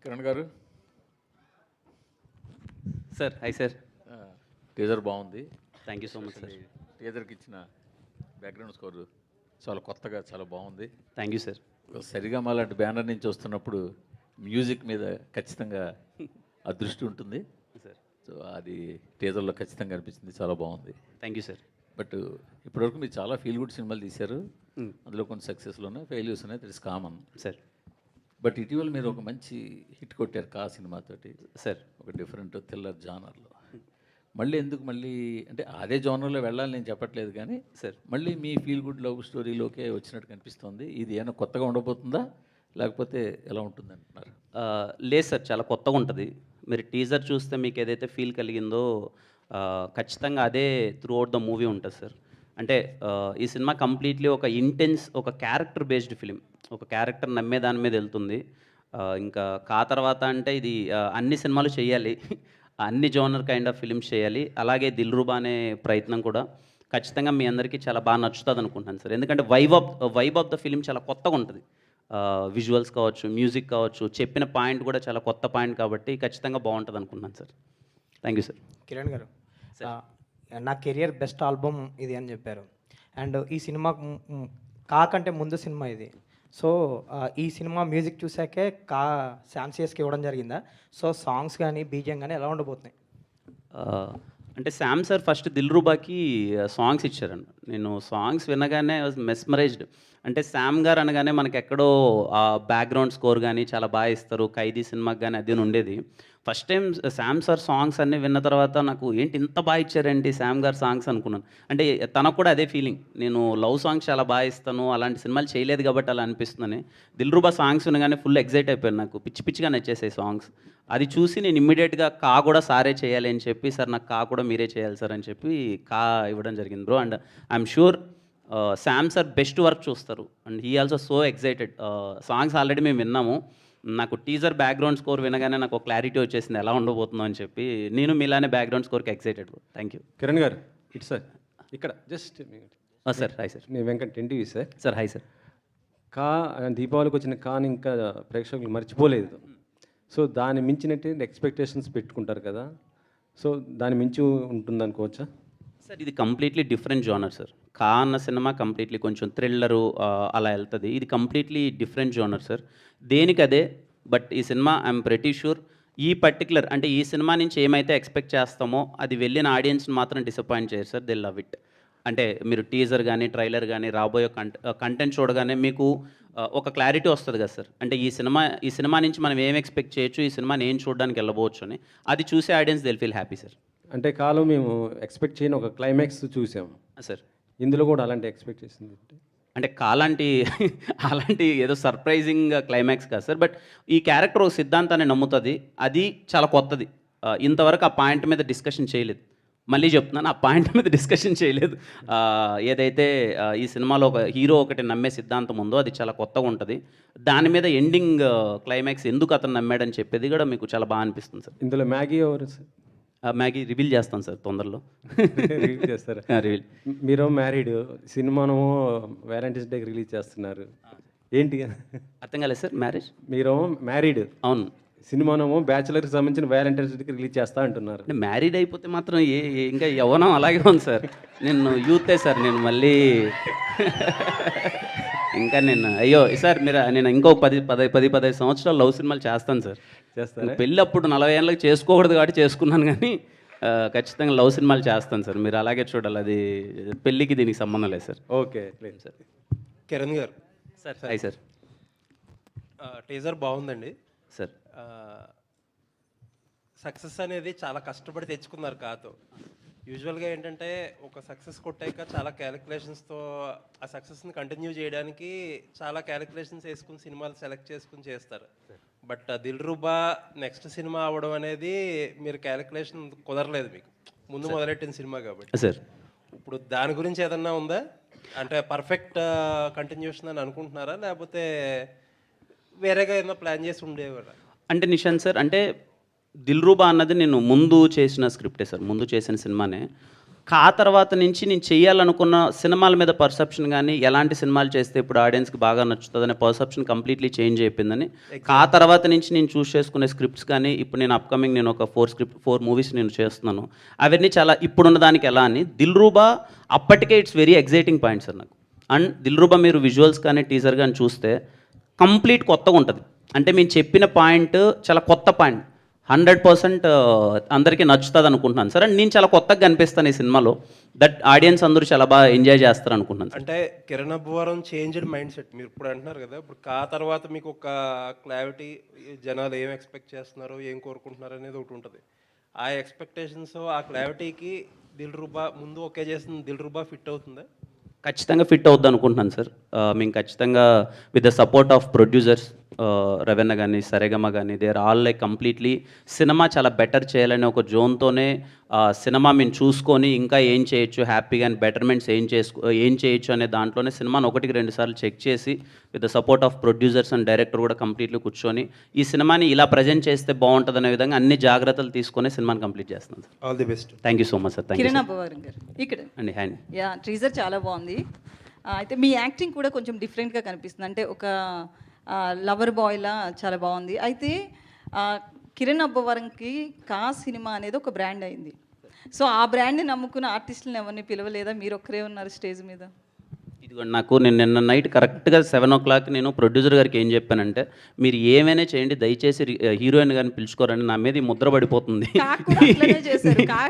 కిరణ్ గారు sir hi sir. Teaser బాగుంది. Thank you so much sir. టీజర్కి ఇచ్చిన బ్యాక్గ్రౌండ్ స్కోర్ చాలా కొత్తగా చాలా బాగుంది. Thank you sir. సరిగమ లాంటి బ్యానర్ నుంచి వస్తున్నప్పుడు మ్యూజిక్ మీద ఖచ్చితంగా అదృష్టి ఉంటుంది సార్. సో అది టీజర్లో ఖచ్చితంగా అనిపించింది, చాలా బాగుంది. Thank you sir. బట్ ఇప్పటివరకు మీరు చాలా ఫీల్ గుడ్ సినిమాలు తీశారు. అందులో కొన్ని సక్సెస్లు ఉన్నాయి, ఫెయిల్యూర్స్ ఉన్నాయి, that is common sir. But ఇటీవల మీరు ఒక మంచి హిట్ కొట్టారు కా సినిమాతోటి సార్. ఒక డిఫరెంట్ థ్రిల్లర్ జానర్లో. మళ్ళీ ఎందుకు మళ్ళీ అంటే అదే జానర్లో వెళ్ళాలని నేను చెప్పట్లేదు, కానీ సార్ మళ్ళీ మీ ఫీల్ గుడ్ లవ్ స్టోరీలోకే వచ్చినట్టు కనిపిస్తుంది. ఇది ఏమైనా కొత్తగా ఉండబోతుందా లేకపోతే ఎలా ఉంటుంది అంటున్నారు? లేదు సార్, చాలా కొత్తగా ఉంటుంది. మీరు టీజర్ చూస్తే మీకు ఏదైతే ఫీల్ కలిగిందో ఖచ్చితంగా అదే త్రూ అవుట్ ద మూవీ ఉంటుంది సార్. అంటే ఈ సినిమా కంప్లీట్లీ ఒక ఇంటెన్స్, ఒక క్యారెక్టర్ బేస్డ్ ఫిలిం, ఒక క్యారెక్టర్ నమ్మే దాని మీద వెళ్తుంది. ఇంకా కా తర్వాత అంటే ఇది అన్ని సినిమాలు చేయాలి, అన్ని జోనర్ కైండ్ ఆఫ్ ఫిలిమ్స్ చేయాలి. అలాగే దిల్రుబా అనే ప్రయత్నం కూడా ఖచ్చితంగా మీ అందరికీ చాలా బాగా నచ్చుతుంది అనుకుంటున్నాను సార్. ఎందుకంటే వైబ్ ఆఫ్ ద ఫిలిం చాలా కొత్తగా ఉంటుంది. విజువల్స్ కావచ్చు, మ్యూజిక్ కావచ్చు, చెప్పిన పాయింట్ కూడా చాలా కొత్త పాయింట్ కాబట్టి ఖచ్చితంగా బాగుంటుంది అనుకుంటున్నాను sir. Thank you sir. Kiran గారు, నా కెరియర్ బెస్ట్ ఆల్బమ్ ఇది అని చెప్పారు. అండ్ ఈ సినిమా కాకంటే ముందు సినిమా ఇది. సో ఈ సినిమా మ్యూజిక్ చూసాకే శామ్సియస్కి ఇవ్వడం జరిగిందా? సో సాంగ్స్ కానీ బీజియం కానీ ఎలా ఉండబోతున్నాయి? అంటే శామ్ సార్ ఫస్ట్ దిల్రుబాకి సాంగ్స్ ఇచ్చారండి. నేను సాంగ్స్ వినగానే మెస్మరైజ్డ్. అంటే శామ్ గారు అనగానే మనకి ఎక్కడో బ్యాక్గ్రౌండ్ స్కోర్ కానీ చాలా బాగా ఇస్తారు, ఖైదీ సినిమాకి కానీ అది ఉండేది. First time Sam sir songs అన్నీ విన్న తర్వాత నాకు ఏంటి ఇంత బాగా ఇచ్చారేంటి శామ్ గారు సాంగ్స్ అనుకున్నాను. అంటే తనకు కూడా అదే ఫీలింగ్, నేను లవ్ సాంగ్స్ చాలా బాగా ఇస్తాను, అలాంటి సినిమాలు చేయలేదు కాబట్టి అలా అనిపిస్తుందని. దిల్రుబా సాంగ్స్ వినగానే ఫుల్ ఎగ్జైట్ అయిపోయాను, నాకు పిచ్చి పిచ్చిగా నచ్చేసాయి సాంగ్స్. అది చూసి నేను ఇమ్మీడియట్గా కా కూడా సారే చేయాలి అని చెప్పి, సార్ నాకు కా కూడా మీరే చేయాలి సార్ అని చెప్పి కా ఇవ్వడం జరిగింది bro. And I'm sure Sam sir best work చూస్తారు. And he also so excited. Songs already మేము విన్నాము. నాకు టీజర్ బ్యాక్గ్రౌండ్ స్కోర్ వినగానే నాకు ఒక క్లారిటీ వచ్చేసింది ఎలా ఉండబోతుందో అని చెప్పి. నేను మీలానే బ్యాక్గ్రౌండ్ స్కోర్కి ఎగ్జైటెడ్. Thank you. కిరణ్ గారు, ఇట్స్ సార్ ఇక్కడ జస్ట్ సార్. Hi sir. నేను Venkat NTV sir. Sir hi sir. కా దీపావళికి వచ్చిన కాని ఇంకా ప్రేక్షకులు మర్చిపోలేదు. సో దాన్ని మించినట్టు ఎక్స్పెక్టేషన్స్ పెట్టుకుంటారు కదా, సో దాని మించి ఉంటుంది అనుకోవచ్చా సార్? ఇది కంప్లీట్లీ డిఫరెంట్ జోనర్ సార్. కా అన్న సినిమా కంప్లీట్లీ కొంచెం థ్రిల్లరు అలా వెళ్తుంది. ఇది కంప్లీట్లీ డిఫరెంట్ జోనర్ సార్, దేనికి అదే. బట్ ఈ సినిమా ఐఎమ్ ప్రెటీ షూర్ ఈ పర్టికులర్ అంటే ఈ సినిమా నుంచి ఏమైతే ఎక్స్పెక్ట్ చేస్తామో అది వెళ్ళిన ఆడియన్స్ని మాత్రం డిసప్పాయింట్ చేయరు సార్. They love it. అంటే మీరు టీజర్ కానీ ట్రైలర్ కానీ రాబోయే కంటెంట్ చూడగానే మీకు ఒక క్లారిటీ వస్తుంది కదా సార్. అంటే ఈ సినిమా నుంచి మనం ఏం ఎక్స్పెక్ట్ చేయొచ్చు, ఈ సినిమాని ఏం చూడడానికి వెళ్ళబోవచ్చు అని, అది చూసే audience Dil feel happy sir. అంటే కాలం మేము ఎక్స్పెక్ట్ చేయని ఒక క్లైమాక్స్ చూసాము సార్. ఇందులో కూడా అలాంటి ఎక్స్పెక్ట్ చేసింది అంటే అలాంటి ఏదో సర్ప్రైజింగ్ క్లైమాక్స్ కాదు సార్. బట్ ఈ క్యారెక్టర్ ఒక సిద్ధాంతాన్ని నమ్ముతుంది, అది చాలా కొత్తది. ఇంతవరకు ఆ పాయింట్ మీద డిస్కషన్ చేయలేదు. మళ్ళీ చెప్తున్నాను, ఆ పాయింట్ మీద డిస్కషన్ చేయలేదు. ఏదైతే ఈ సినిమాలో ఒక హీరో ఒకటి నమ్మే సిద్ధాంతం ఉందో అది చాలా కొత్తగా ఉంటుంది. దాని మీద ఎండింగ్ క్లైమాక్స్ ఎందుకు అతను నమ్మాడని చెప్పేది కూడా మీకు చాలా బాగా అనిపిస్తుంది సార్. ఇందులో మ్యాగీ ఎవరు సార్? మ్యాగీ రివీల్ చేస్తాను సార్ తొందరలో. రిలీజ్ చేస్తారు. రివీల్. మీరు మ్యారీడ్, సినిమాను వ్యాలంటైన్స్ డేకి రిలీజ్ చేస్తున్నారు, ఏంటి అర్థం కాలేదు సార్? మ్యారేజ్ మీరు మ్యారీడ్, అవును, సినిమానేమో బ్యాచులర్కి సంబంధించిన వ్యాలంటైన్స్ డేకి రిలీజ్ చేస్తా అంటున్నారు. అంటే మ్యారీడ్ అయిపోతే మాత్రం ఇంకా యవ్వనం అలాగే ఉంది సార్. నేను యూతే సార్, నేను మళ్ళీ ఇంకా నేను అయ్యో సార్ నేను ఇంకో 10-15 సంవత్సరాలు లవ్ సినిమాలు చేస్తాను సార్. చేస్తాను. పెళ్ళి అప్పుడు 40 ఏళ్ళకి చేసుకోకూడదు కాబట్టి చేసుకున్నాను, కానీ ఖచ్చితంగా లవ్ సినిమాలు చేస్తాను సార్. మీరు అలాగే చూడాలి, అది పెళ్ళికి దీనికి సంబంధం లేదు సార్. ఓకే లేదు సార్. కిరణ్ గారు సార్ హాయ్ సార్. టీజర్ బాగుందండి సార్. సక్సెస్ అనేది చాలా కష్టపడి తెచ్చుకున్నారు కాతో. యూజువల్గా ఏంటంటే ఒక సక్సెస్ కొట్టాక చాలా క్యాలిక్యులేషన్స్తో ఆ సక్సెస్ని కంటిన్యూ చేయడానికి చాలా క్యాలిక్యులేషన్స్ వేసుకుని సినిమాలు సెలెక్ట్ చేసుకుని చేస్తారు. బట్ దిల్రుబా నెక్స్ట్ సినిమా అవ్వడం అనేది మీరు క్యాలిక్యులేషన్ కుదరలేదు, మీకు ముందు మొదలెట్టిన సినిమా కాబట్టి సార్. ఇప్పుడు దాని గురించి ఏదన్నా ఉందా? అంటే పర్ఫెక్ట్ కంటిన్యూషన్ అని అనుకుంటున్నారా, లేకపోతే వేరేగా ఏదైనా ప్లాన్ చేసి ఉండేవారా? అంటే నిశాంత్ సార్, అంటే దిల్రుబా అన్నది నేను ముందు చేసిన స్క్రిప్టే సార్, ముందు చేసిన సినిమానే. కా తర్వాత నుంచి నేను చేయాలనుకున్న సినిమాల మీద పర్సెప్షన్ కానీ ఎలాంటి సినిమాలు చేస్తే ఇప్పుడు ఆడియన్స్కి బాగా నచ్చుతుందనే పర్సెప్షన్ కంప్లీట్లీ చేంజ్ అయిపోయిందని కా తర్వాత నుంచి నేను చూస్ చేసుకునే స్క్రిప్ట్స్ కానీ ఇప్పుడు నేను అప్కమింగ్ నేను ఒక 4 మూవీస్ నేను చేస్తున్నాను అవన్నీ చాలా ఇప్పుడున్న దానికి ఎలా అని దిల్రూబా అప్పటికే it's very exciting point sir నాకు. అండ్ దిల్రూబా మీరు విజువల్స్ కానీ టీజర్ కానీ చూస్తే కంప్లీట్ కొత్తగా ఉంటుంది. అంటే మేము చెప్పిన పాయింట్ చాలా కొత్త పాయింట్, 100% అందరికీ నచ్చుతుంది అనుకుంటున్నాను సార్. అండ్ నేను చాలా కొత్తగా కనిపిస్తాను ఈ సినిమాలో, దట్ ఆడియన్స్ అందరూ చాలా బాగా ఎంజాయ్ చేస్తారు అనుకుంటున్నాను సార్. అంటే Kiran Abbavaram changed mind set మీరు ఇప్పుడు అంటున్నారు కదా, ఇప్పుడు కా తర్వాత మీకు ఒక క్లారిటీ, జనాలు ఏం ఎక్స్పెక్ట్ చేస్తున్నారు, ఏం కోరుకుంటున్నారు అనేది ఒకటి ఉంటుంది. ఆ ఎక్స్పెక్టేషన్స్, ఆ క్లారిటీకి దిల్రూబా ముందు ఓకే చేసిన దిల్రూబా ఫిట్ అవుతుందా? ఖచ్చితంగా ఫిట్ అవుద్ది అనుకుంటున్నాను సార్. మేము ఖచ్చితంగా with the support of producers రవెన్న కానీ సరేగమ కానీ they are all like completely cinema చాలా బెటర్ చేయాలని ఒక జోన్తోనే సినిమా మేము చూసుకొని ఇంకా ఏం చేయొచ్చు హ్యాపీగా అండ్ బెటర్మెంట్స్ ఏం చేయొచ్చు అనే దాంట్లోనే సినిమాను 1-2 సార్లు చెక్ చేసి with the support of producers and director కూడా కంప్లీట్లీ కూర్చొని ఈ సినిమాని ఇలా ప్రజెంట్ చేస్తే బాగుంటుంది అనే విధంగా అన్ని జాగ్రత్తలు తీసుకొని సినిమాని కంప్లీట్ చేస్తున్నాను sir. All the best. Thank you so much sir. Thank you Kiran Abbavaram గారు ఇక్కడ అండి. హ్యాండ్ యా ట్రీజర్ చాలా బాగుంది. అయితే మీ యాక్టింగ్ కూడా కొంచెం డిఫరెంట్గా కనిపిస్తుంది. అంటే ఒక లవర్ బాయ్లా చాలా బాగుంది. అయితే కిరణ్ అబ్బవరంకి కా సినిమా అనేది ఒక బ్రాండ్ అయింది. సో ఆ బ్రాండ్ని నమ్ముకున్న ఆర్టిస్టులను ఎవరిని పిలవలేదా? మీరు ఒక్కరే ఉన్నారు స్టేజ్ మీద. ఇదిగోండి నాకు నేను నిన్న నైట్ కరెక్ట్గా 7 o'clock నేను ప్రొడ్యూసర్ గారికి ఏం చెప్పానంటే మీరు ఏమైనా చేయండి దయచేసి హీరోయిన్ గారిని పిలుచుకోరండి, నా మీద ఈ ముద్ర పడిపోతుంది.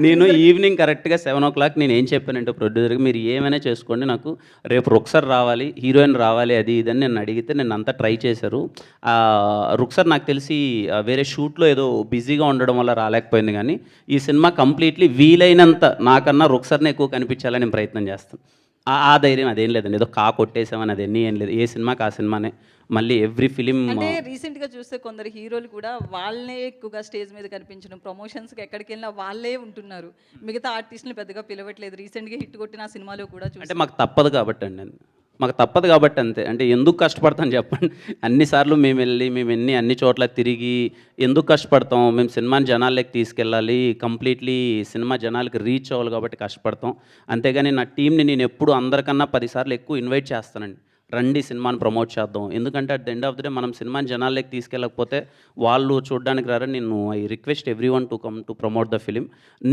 నేను ఈవినింగ్ కరెక్ట్గా 7 o'clock నేను ఏం చెప్పానంటే ప్రొడ్యూసర్కి మీరు ఏమైనా చేసుకోండి, నాకు రేపు రుక్సర్ రావాలి, హీరోయిన్ రావాలి, అది ఇదని నేను అడిగితే నేను అంతా ట్రై చేశారు. రుక్సర్ నాకు తెలిసి వేరే షూట్లో ఏదో బిజీగా ఉండడం వల్ల రాలేకపోయింది. కానీ ఈ సినిమా కంప్లీట్లీ వీలైనంత నాకన్నా రుక్సర్ని ఎక్కువ కనిపించాలని నేను ప్రయత్నం చేస్తాను. ఆ ధైర్యం అదేం లేదండి, ఏదో కా కొట్టేసామని అదేన్నీ ఏం లేదు. ఏ సినిమాకి ఆ సినిమానే, మళ్ళీ ఎవ్రీ ఫిలిం. అంటే రీసెంట్గా చూస్తే కొందరు హీరోలు కూడా వాళ్ళే ఎక్కువగా స్టేజ్ మీద కనిపించడం, ప్రమోషన్స్కి ఎక్కడికి వెళ్ళినా వాళ్ళే ఉంటున్నారు, మిగతా ఆర్టిస్టులు పెద్దగా పిలవట్లేదు. రీసెంట్గా హిట్ కొట్టిన ఆ సినిమాలో కూడా అంటే మాకు తప్పదు కాబట్టి అండి, మాకు తప్పదు కాబట్టి అంతే. అంటే ఎందుకు కష్టపడతాం చెప్పండి, అన్నిసార్లు మేము వెళ్ళి మేము అన్ని చోట్ల తిరిగి ఎందుకు కష్టపడతాం? మేము సినిమాని జనాల్లోకి తీసుకెళ్ళాలి, కంప్లీట్లీ సినిమా జనాలకి రీచ్ అవ్వాలి కాబట్టి కష్టపడతాం. అంతేగాని నా టీంని నేను ఎప్పుడు అందరికన్నా 10 సార్లు ఎక్కువ ఇన్వైట్ చేస్తానండి, రండి సినిమాని ప్రమోట్ చేద్దాం. ఎందుకంటే at the end of the day మనం సినిమాని జనాల్లోకి తీసుకెళ్ళకపోతే వాళ్ళు చూడడానికి రారని నేను I request every one to come to promote the film.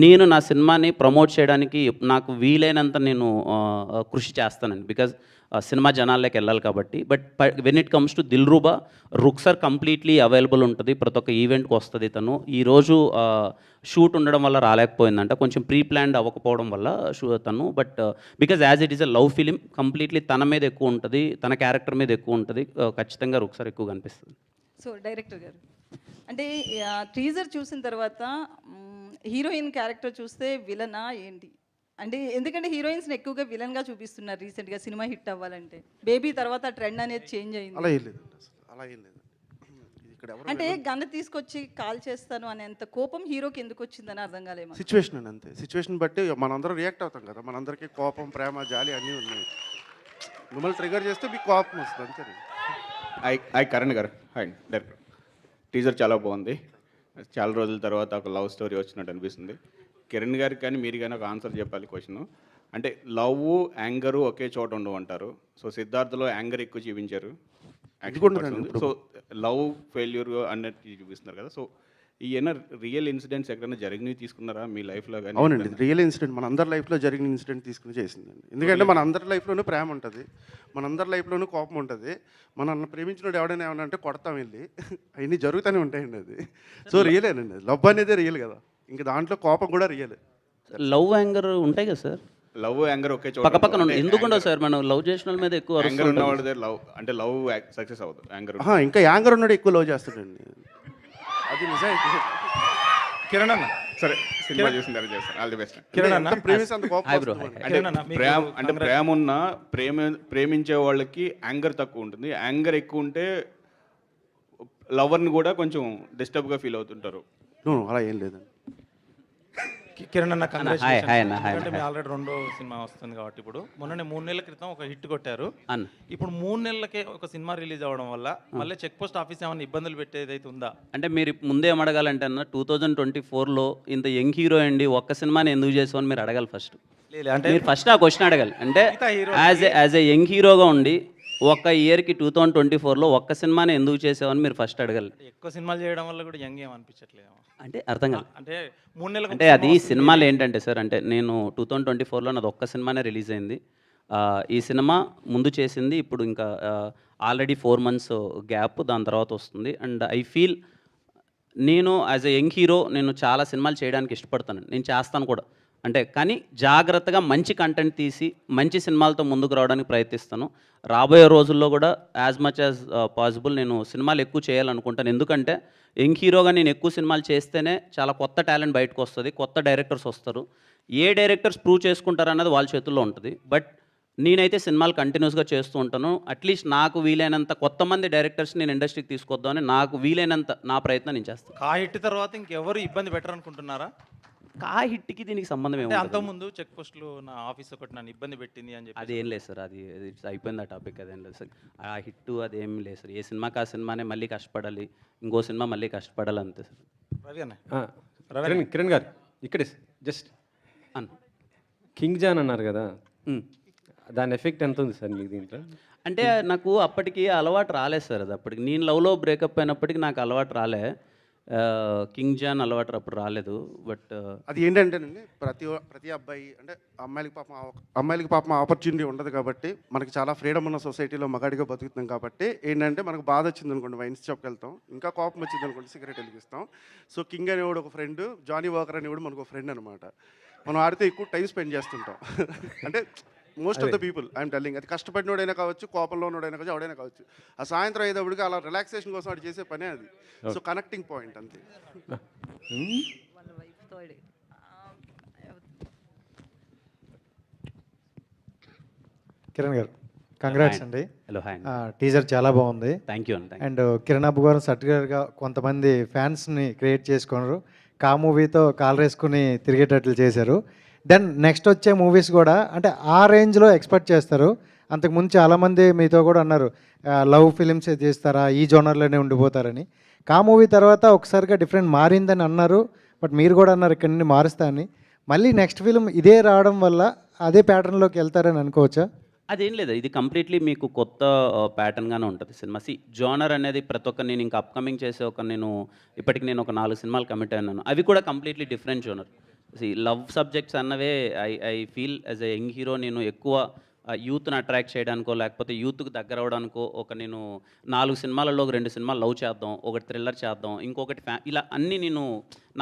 నేను నా సినిమాని ప్రమోట్ చేయడానికి నాకు వీలైనంత నేను కృషి చేస్తానండి, బికాజ్ సినిమా జనాల్లోకి వెళ్ళాలి కాబట్టి. But when it comes to Dilruba, Rukhsar completely available ఉంటుంది, ప్రతి ఒక్క ఈవెంట్కి వస్తుంది తను. ఈరోజు షూట్ ఉండడం వల్ల రాలేకపోయిందంట, కొంచెం ప్రీ ప్లాన్డ్ అవ్వకపోవడం వల్ల తను. But because as it is a love film, completely తన మీద ఎక్కువ ఉంటుంది, తన క్యారెక్టర్ మీద ఎక్కువ ఉంటుంది. ఖచ్చితంగా రుక్సర్ ఎక్కువ కనిపిస్తుంది. సో డైరెక్టర్ గారు అంటే టీజర్ చూసిన తర్వాత హీరోయిన్ క్యారెక్టర్ చూస్తే విలనా ఏంటి? అంటే ఎందుకంటే హీరోయిన్స్ని ఎక్కువగా విలన్గా చూపిస్తున్నారు రీసెంట్గా సినిమా హిట్ అవ్వాలంటే. బేబీ తర్వాత ట్రెండ్ అనేది చేంజ్ అయింది. అలా ఏం లేదు, అలా ఏం లేదు. ఇక్కడ ఎవరు అంటే గన్న తీసుకొచ్చి కాల్ చేస్తాను అనేంత కోపం హీరోకి ఎందుకు వచ్చిందని అర్థం కాలేమో. సిచ్యువేషన్ అని అంతే, సిచ్యువేషన్ బట్టి మనందరం రియాక్ట్ అవుతాం కదా, మనందరికీ కోపం, ప్రేమ, జాలి అన్నీ ఉన్నాయి. మిమ్మల్ని ట్రిగర్ చేస్తే మీకు కోపం వస్తుంది అంతే. హాయ్ కరణ్ గారు. Hi director. టీజర్ చాలా బాగుంది, చాలా రోజుల తర్వాత ఒక లవ్ స్టోరీ వచ్చినట్టు అనిపిస్తుంది. కిరణ్ గారికి కానీ మీరు కానీ ఒక ఆన్సర్ చెప్పాలి క్వశ్చన్. అంటే లవ్ యాంగరు ఒకే చోట ఉండవు అంటారు. సో సిద్ధార్థలో యాంగర్ ఎక్కువ చూపించారు, సో లవ్ ఫెయిల్యూర్ అన్నట్టు చూపిస్తున్నారు కదా. సో ఈయన రియల్ ఇన్సిడెంట్స్ ఎక్కడైనా జరిగినవి తీసుకున్నారా మీ లైఫ్లో కానీ? అవునండి, రియల్ ఇన్సిడెంట్ మన అందరి లైఫ్లో జరిగిన ఇన్సిడెంట్ తీసుకుని చేసిందండి. ఎందుకంటే మన అందరి లైఫ్లోనూ ప్రేమ ఉంటుంది, మన అందరి లైఫ్లోనూ కోపం ఉంటుంది. మనల్ని ప్రేమించినోడు ఎవడైనా ఏమన్నా అంటే కొడతాం వెళ్ళి, అవన్నీ జరుగుతూనే ఉంటాయండి. అది సో రియలేనండి, లవ్ అనేది రియల్ కదా, ఇంకా దాంట్లో కోపం కూడా రియల్. లవ్ యాంగర్ ఉంటాయి కదా సార్, లవ్ యాంగర్ ఒకే చోట పక్క పక్కన ఎందుకుండవు సార్? మనం లవ్ చేసిన వాళ్ళ మీద ఎక్కువ యాంగర్ ఉన్నవాడి దగ్గర లవ్ అంటే లవ్ సక్సెస్ అవ్వదు. యాంగర్ ఇంకా యాంగర్ ఉన్నాడు ఎక్కువ లవ్ చేస్తాడండి, అది నిజం. కిరణ్ అన్న సరే, సినిమా చూసిన తర్వాత చేస్తాను. All the best. కిరణ్ అన్న ప్రేమిస్తే అంత కోపం హాయ్ బ్రో. వస్తుంది. అంటే ప్రేమ ఉన్న ప్రేమించే వాళ్ళకి యాంగర్ తక్కువ ఉంటుంది, యాంగర్ ఎక్కువ ఉంటే లవర్ని కూడా కొంచెం డిస్టర్బ్గా ఫీల్ అవుతుంటారు. అలా ఏం లేదండి. కిరణ్ అన్న హాయ్ హాయ్ అన్న హాయ్ ఎందుకంటే మీ ఆల్రెడీ రెండో సినిమా వస్తుంది కాబట్టి ఇప్పుడు మొన్ననే 3 నెలల క్రితం ఒక హిట్ కొట్టారు. అన్న ఇప్పుడు 3 నెలలకే ఒక సినిమా రిలీజ్ అవ్వడం వల్ల మళ్ళీ చెక్ పోస్ట్ ఆఫీస్ ఏమైనా ఇబ్బందులు పెట్టేదైతే ఉందా? అంటే మీరు ముందే ఏమడగాలంటే అన్న 2024లో ఇంత యంగ్ హీరో అండి ఒక్క సినిమాని ఎందుకు చేసావు అని మీరు అడగాలి ఫస్ట్. లేదు అంటే మీరు ఫస్ట్ ఆ క్వశ్చన్ అడగాలి. అంటే మిగతా hero యాజ్ ఏ యంగ్ హీరోగా ఉండి ఒక్క ఇయర్కి 2024లో ఒక్క సినిమాని ఎందుకు చేసావని మీరు ఫస్ట్ అడగాలి. ఎక్కువ సినిమాలు చేయడం వల్ల కూడా యంగ్ ఏం అనిపించట్లేదు. అంటే అర్థం కాదు. అంటే 3 నెలలకు అంటే అది సినిమాలు ఏంటంటే సార్, అంటే నేను 2024లో నాది ఒక్క సినిమానే రిలీజ్ అయింది. ఈ సినిమా ముందు చేసింది ఇప్పుడు ఇంకా ఆల్రెడీ 4 months గ్యాప్, దాని తర్వాత వస్తుంది. అండ్ ఐ ఫీల్ నేను యాజ్ ఎ యంగ్ హీరో నేను చాలా సినిమాలు చేయడానికి ఇష్టపడతాను, నేను చేస్తాను కూడా. అంటే కానీ జాగ్రత్తగా మంచి కంటెంట్ తీసి మంచి సినిమాలతో ముందుకు రావడానికి ప్రయత్నిస్తాను. రాబోయే రోజుల్లో కూడా యాజ్ మచ్ యాజ్ పాసిబుల్ నేను సినిమాలు ఎక్కువ చేయాలనుకుంటాను. ఎందుకంటే యంగ్ హీరోగా నేను ఎక్కువ సినిమాలు చేస్తేనే చాలా కొత్త టాలెంట్ బయటకు వస్తుంది, కొత్త డైరెక్టర్స్ వస్తారు. ఏ డైరెక్టర్స్ ప్రూవ్ చేసుకుంటారన్నది వాళ్ళ చేతుల్లో ఉంటుంది. బట్ నేనైతే సినిమాలు కంటిన్యూస్గా చేస్తూ ఉంటాను. అట్లీస్ట్ నాకు వీలైనంత కొత్త మంది డైరెక్టర్స్ నేను ఇండస్ట్రీకి తీసుకొద్దామని నాకు వీలైనంత నా ప్రయత్నం నేను చేస్తాను. ఆ హిట్ తర్వాత ఇంకెవరు ఇబ్బంది పెట్టరు అనుకుంటున్నారా? ఆ హిట్కి దీనికి సంబంధం అంటే ఏమి అంతకుముందు చెక్ పోస్టులు నా ఆఫీస్ ఒకటి నన్ను ఇబ్బంది పెట్టింది అని చెప్పి. అది ఏం లేదు సార్, అది అయిపోయింది ఆ టాపిక్. అదేం లేదు సార్, ఆ హిట్ అదేం లేదు సార్. ఏ సినిమాకి ఆ సినిమానే మళ్ళీ కష్టపడాలి, ఇంకో సినిమా మళ్ళీ కష్టపడాలి అంతే సార్. రవి అన్న కిరణ్ గారు ఇక్కడే జస్ట్ అన్న కింగ్ జాన్ అన్నారు కదా, ఉమ్. దాని ఎఫెక్ట్ ఎంత ఉంది సార్ మీకు దీంట్లో? అంటే నాకు అప్పటికి అలవాటు రాలేదు సార్. అది అప్పటికి నేను లవ్లో బ్రేకప్ అయినప్పటికీ నాకు అలవాటు రాలే. కింగ్ జాన్ అలవాటు అప్పుడు రాలేదు. బట్ అది ఏంటంటేనండి, ప్రతి అబ్బాయి అంటే అమ్మాయిలకి పాపం ఆపర్చునిటీ ఉండదు కాబట్టి, మనకి చాలా ఫ్రీడమ్ ఉన్న సొసైటీలో మగాడిగా బతుకుతున్నాం కాబట్టి ఏంటంటే మనకు బాధ వచ్చింది అనుకోండి వైన్స్ షాప్కి వెళ్తాం, ఇంకా కోపం వచ్చింది అనుకోండి సిగరెట్ వెలిగిస్తాం. సో కింగ్ అనేవాడు ఒక ఫ్రెండ్, జానీ వాకర్ అనేవాడు మనకు ఒక ఫ్రెండ్ అనమాట. మనం ఆడితే ఎక్కువ టైం స్పెండ్ చేస్తుంటాం. అంటే most of the people I'm telling, అది కష్టపడినోడైనా కావచ్చు, కోపంలో ఉన్నోడైనా కావచ్చు, ఎవడైనా కావచ్చు, ఆ సాయంత్రం అయ్యేటప్పటికి అలా రిలాక్సేషన్ కోసం వాడు చేసే పనే అది. సో కనెక్టింగ్ పాయింట్ అంతే. కిరణ్ గారు కంగ్రాట్స్ అండి. Hello hi. టీజర్ చాలా బాగుంది. థ్యాంక్ యూ అండి. అండ్ కిరణ్ అబ్బు గారు సర్టిఫికేట్గా కొంతమంది ఫ్యాన్స్ని క్రియేట్ చేసుకున్నారు, కా మూవీతో కాల్ వేసుకుని తిరిగేటట్లు చేశారు. దెన్ నెక్స్ట్ వచ్చే మూవీస్ కూడా అంటే ఆ రేంజ్లో ఎక్స్పెక్ట్ చేస్తారు. అంతకుముందు చాలామంది మీతో కూడా అన్నారు లవ్ ఫిలిమ్స్ చేస్తారా, ఈ జోనర్లోనే ఉండిపోతారని. కా మూవీ తర్వాత ఒకసారిగా డిఫరెంట్ మారిందని అన్నారు, బట్ మీరు కూడా అన్నారు ఇక్కడ నుండి మారుస్తా అని. మళ్ళీ నెక్స్ట్ ఫిలిం ఇదే రావడం వల్ల అదే ప్యాటర్న్లోకి వెళ్తారని అనుకోవచ్చా? అదేం లేదు, ఇది కంప్లీట్లీ మీకు కొత్త ప్యాటర్న్గానే ఉంటుంది సినిమా. జోనర్ అనేది ప్రతి ఒక్క నేను ఇంకా అప్కమింగ్ చేసే ఇప్పటికి నేను ఒక 4 సినిమాలు కమిట్ అయినాను. అవి కూడా completely different genre. Love subjects అన్నవే I feel as a young hero నేను ఎక్కువ యూత్ని అట్రాక్ట్ చేయడానికో లేకపోతే యూత్కి దగ్గర అవడానికో నేను 4 సినిమాలలో ఒక 2 సినిమాలు లవ్ చేద్దాం, ఒకటి థ్రిల్లర్ చేద్దాం, ఇంకొకటి ఇలా అన్నీ నేను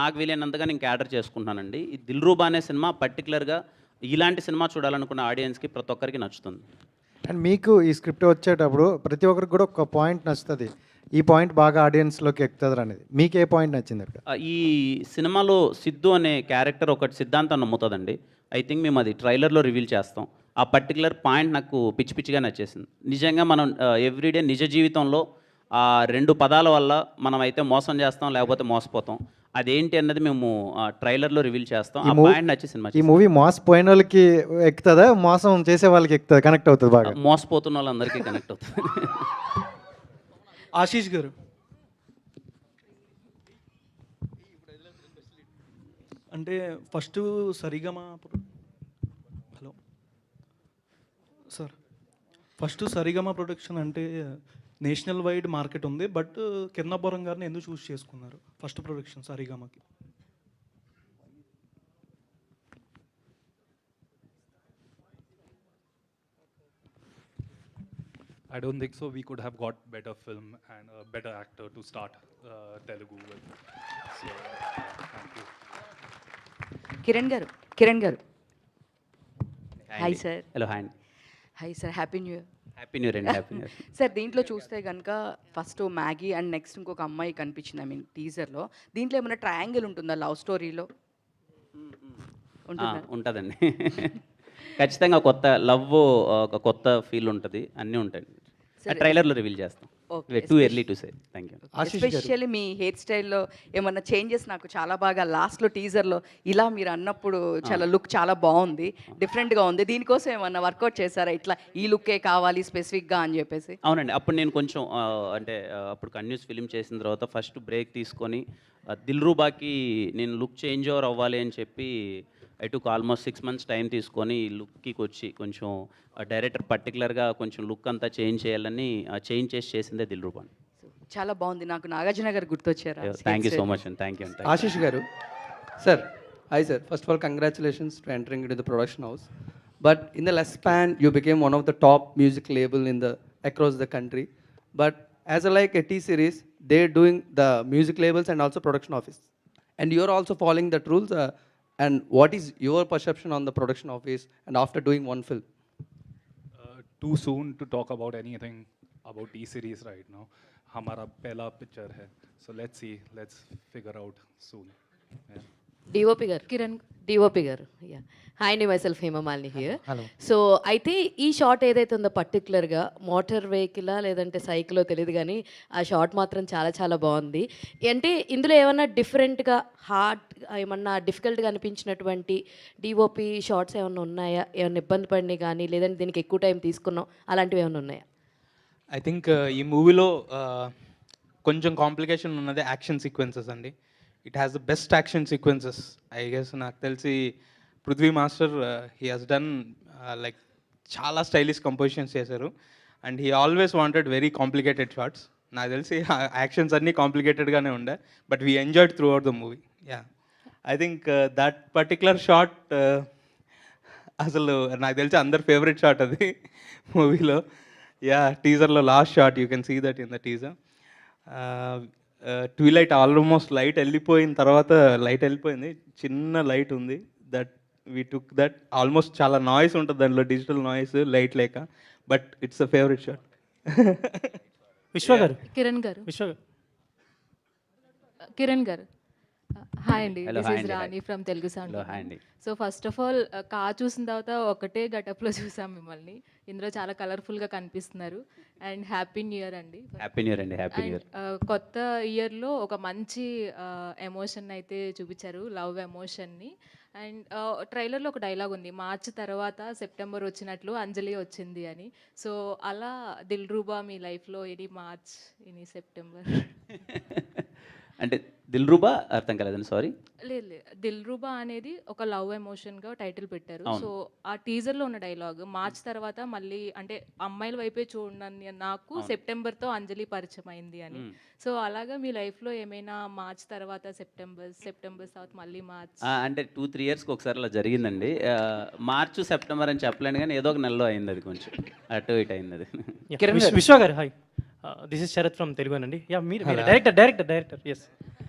నాకు వీలైనంతగా నేను క్యాటర్ చేసుకుంటున్నానండి. ఈ దిల్రూబా అనే సినిమా పర్టికులర్గా ఇలాంటి సినిమా చూడాలనుకున్న ఆడియన్స్కి ప్రతి ఒక్కరికి నచ్చుతుంది. అండ్ మీకు ఈ స్క్రిప్ట్ వచ్చేటప్పుడు ప్రతి ఒక్కరికి కూడా ఒక పాయింట్ నచ్చుతుంది, ఈ పాయింట్ బాగా ఆడియన్స్లోకి ఎక్కుతుంది అనేది. మీకు ఏ పాయింట్ నచ్చింది అక్కడ? ఈ సినిమాలో సిద్ధు అనే క్యారెక్టర్ ఒకటి సిద్ధాంతం నమ్ముతుందండి. ఐ థింక్ మేము అది ట్రైలర్లో రివీల్ చేస్తాం. ఆ పర్టికులర్ పాయింట్ నాకు పిచ్చి పిచ్చిగా నచ్చేసింది. నిజంగా మనం ఎవ్రీడే నిజ జీవితంలో ఆ 2 పదాల వల్ల మనం అయితే మోసం చేస్తాం లేకపోతే మోసపోతాం. అదేంటి అన్నది మేము ట్రైలర్లో రివీల్ చేస్తాం. ఆ పాయింట్ నచ్చి సినిమా. ఈ మూవీ మోసపోయిన వాళ్ళకి ఎక్కుతుందా, మోసం చేసే వాళ్ళకి ఎక్కుతుంది, కనెక్ట్ అవుతుంది బాగా? మోసపోతున్న వాళ్ళందరికీ కనెక్ట్ అవుతుంది. ఆశీష్ గారు, అంటే first Saregama hello sir, first Saregama production అంటే నేషనల్ వైడ్ మార్కెట్ ఉంది, బట్ కిరణబ్బవరం గారిని ఎందుకు చూస్ చేసుకున్నారు ఫస్ట్ ప్రొడక్షన్ సరిగమకి? I don't think so. We could have got better film and a better actor to start Telugu with. So, thank you. Kiran గారు hi sir. Hello hi. Hi sir, happy new year. Happy new year అండి. Happy new year. Sir దీంట్లో చూస్తే కనుక first Maggi and next ఇంకొక అమ్మాయి కనిపించింది, I mean టీజర్లో. దీంట్లో ఏమైనా ట్రయాంగిల్ ఉంటుందా లవ్ స్టోరీలో? ఉంటుందండి. ఖచ్చితంగా కొత్త లవ్, ఒక కొత్త ఫీల్ ఉంటుంది, అన్నీ ఉంటాయి. ట్రైలర్లో రివీల్ చేస్తాం. Too early to say. Thank you. Especially me hair స్టైల్లో ఏమన్నా చేంజెస్ నాకు చాలా బాగా లాస్ట్లో టీజర్లో ఇలా మీరు అన్నప్పుడు చాలా లుక్ చాలా బాగుంది, డిఫరెంట్గా ఉంది. దీనికోసం ఏమన్నా వర్కౌట్ చేశారా, ఇట్లా ఈ లుక్కే కావాలి స్పెసిఫిక్గా అని చెప్పేసి? అవునండి, అప్పుడు నేను కొంచెం అంటే అప్పుడు కంటిన్యూస్ ఫిలిం చేసిన తర్వాత ఫస్ట్ బ్రేక్ తీసుకొని దిల్రూబాకి నేను లుక్ చేంజ్ ఓవర్ అవ్వాలి అని చెప్పి I took almost 6 months time తీసుకొని లుక్కి వచ్చి కొంచెం డైరెక్టర్ పర్టికులర్గా కొంచెం లుక్ అంతా చేంజ్ చేయాలని చేంజ్ చేసిందే దిల్రూబాని. చాలా బాగుంది. నాకు నాగార్జున గారు గుర్తొచ్చారా? థ్యాంక్ యూ సో మచ్ అండి, థ్యాంక్ యూ. ఆశీష్ గారు, sir hi sir. First of all congratulations to entering in to the production house. But in the less span you became one of the top music label in the across the country. But as a like a T series, they're doing the music labels and also production office, and you're also following that rules. And what is your perception on the production office and after doing one film? Too soon to talk about anything about T-series right now. हमारा पहला picture है, so let's see, let's figure out soon. Yeah. DOP గారు, Kiran DOP గారు, yeah hi అండి, myself Hema Malini here. So అయితే ఈ shot ఏదైతే ఉందో పర్టికులర్గా మోటార్ వెహికలా లేదంటే సైకిలో తెలియదు కానీ ఆ షాట్ మాత్రం చాలా చాలా బాగుంది. అంటే ఇందులో ఏమన్నా డిఫరెంట్గా హార్డ్ ఏమన్నా డిఫికల్ట్గా అనిపించినటువంటి డిఓపి షాట్స్ ఏమన్నా ఉన్నాయా, ఏమన్నా ఇబ్బంది పడినాయి కానీ లేదంటే దీనికి ఎక్కువ టైం తీసుకున్నాం అలాంటివి ఏమైనా ఉన్నాయా? ఐ థింక్ ఈ మూవీలో కొంచెం కాంప్లికేషన్ ఉన్నది యాక్షన్ సీక్వెన్సెస్ అండి. It has the best action sequences I guess. నాకు తెలిసి Prithvi master he has done like చాలా స్టైలిష్ కంపోజిషన్స్ చేశారు and he always wanted very complicated shots. నాకు తెలిసి యాక్షన్స్ అన్నీ కాంప్లికేటెడ్గానే ఉండే, but we enjoyed throughout the movie. Yeah I think that particular shot అసలు నాకు తెలిసి అందరి ఫేవరెట్ షాట్ అది మూవీలో. యా టీజర్లో last shot you can see that in the teaser. Twilight almost light వెళ్ళిపోయిన తర్వాత లైట్ వెళ్ళిపోయింది, చిన్న లైట్ ఉంది that we took that. Almost చాలా నాయిస్ ఉంటుంది దాంట్లో, డిజిటల్ నాయిస్ లైట్ లేక, but it's a favourite shot. Vishwa garu, Kiran garu, Kiran గారు హాయ్ అండి, this is Rani from Telugu sound. So first of all కా చూసిన తర్వాత ఒకటే గటప్లో చూసాం మిమ్మల్ని. ఇందులో చాలా కలర్ఫుల్గా కనిపిస్తున్నారు అండ్ హ్యాపీ న్యూ ఇయర్ అండి. హ్యాపీ న్యూ ఇయర్ అండి, హ్యాపీ న్యూ ఇయర్. కొత్త ఇయర్లో ఒక మంచి ఎమోషన్ అయితే చూపించారు, లవ్ ఎమోషన్ని. అండ్ ట్రైలర్లో ఒక డైలాగ్ ఉంది, మార్చ్ తర్వాత సెప్టెంబర్ వచ్చినట్లు అంజలి వచ్చింది అని. సో అలా దిల్రూబా మీ లైఫ్లో ఎనీ మార్చ్ ఎనీ సెప్టెంబర్? అంటే దిల్రూబా అర్థం కాలేదండి, సారీ. లేదు లేదు, దిల్రూబా అనేది ఒక లవ్ ఎమోషన్గా టైటిల్ పెట్టారు. సో ఆ టీజర్లో ఉన్న డైలాగ్ మార్చ్ తర్వాత మళ్ళీ అంటే అమ్మాయిల వైపే చూడండి నాకు సెప్టెంబర్తో అంజలి పరిచయం అయింది అని. సో అలాగా మీ లైఫ్లో ఏమైనా మార్చ్ తర్వాత సెప్టెంబర్ తర్వాత మళ్ళీ మార్చ్ అంటే 2-3 yearsకి ఒకసారి అలా జరిగిందండి. మార్చ్ సెప్టెంబర్ అని చెప్పలేను కానీ ఏదో ఒక నెలలో అయింది, అది కొంచెం అటు ఇటు అయింది అది. Vishwa garu hi, this is Sarath from Telugu అండి. యా మీరు డైరెక్టర్ ఎస్.